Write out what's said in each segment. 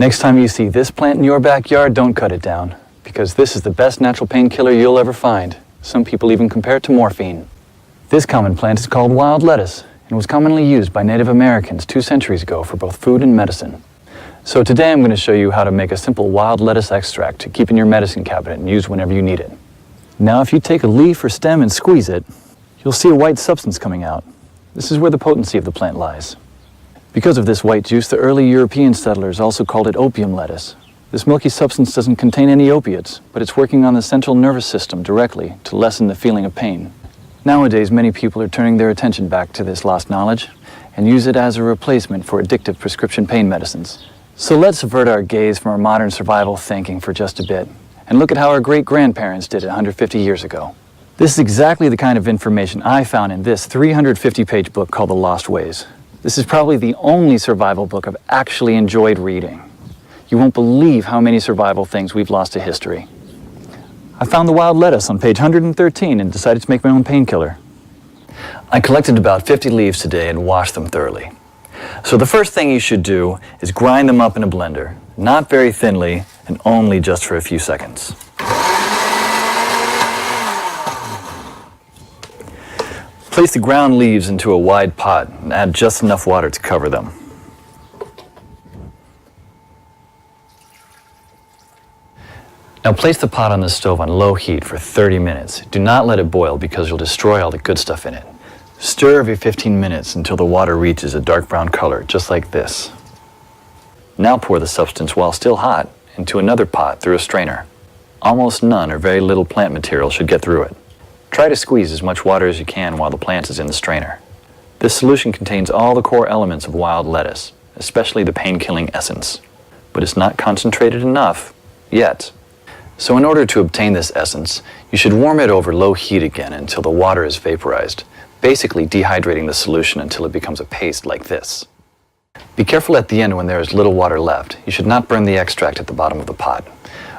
Next time you see this plant in your backyard, don't cut it down, because this is the best natural painkiller you'll ever find. Some people even compare it to morphine. This common plant is called wild lettuce and was commonly used by Native Americans 2 centuries ago for both food and medicine. So today I'm going to show you how to make a simple wild lettuce extract to keep in your medicine cabinet and use whenever you need it. Now if you take a leaf or stem and squeeze it, you'll see a white substance coming out. This is where the potency of the plant lies. Because of this white juice, the early European settlers also called it opium lettuce. This milky substance doesn't contain any opiates, but it's working on the central nervous system directly to lessen the feeling of pain. Nowadays, many people are turning their attention back to this lost knowledge and use it as a replacement for addictive prescription pain medicines. So let's avert our gaze from our modern survival thinking for just a bit and look at how our great-grandparents did it 150 years ago. This is exactly the kind of information I found in this 350-page book called The Lost Ways. This is probably the only survival book I've actually enjoyed reading. You won't believe how many survival things we've lost to history. I found the wild lettuce on page 113 and decided to make my own painkiller. I collected about 50 leaves today and washed them thoroughly. So the first thing you should do is grind them up in a blender, not very thinly and only just for a few seconds. Place the ground leaves into a wide pot and add just enough water to cover them. Now place the pot on the stove on low heat for 30 minutes. Do not let it boil because you'll destroy all the good stuff in it. Stir every 15 minutes until the water reaches a dark brown color, just like this. Now pour the substance while still hot into another pot through a strainer. Almost none or very little plant material should get through it. Try to squeeze as much water as you can while the plant is in the strainer. This solution contains all the core elements of wild lettuce, especially the pain-killing essence. But it's not concentrated enough yet. So in order to obtain this essence, you should warm it over low heat again until the water is vaporized, basically dehydrating the solution until it becomes a paste like this. Be careful at the end when there is little water left. You should not burn the extract at the bottom of the pot.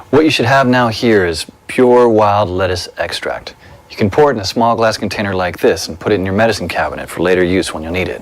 What you should have now here is pure wild lettuce extract. You can pour it in a small glass container like this and put it in your medicine cabinet for later use when you'll need it.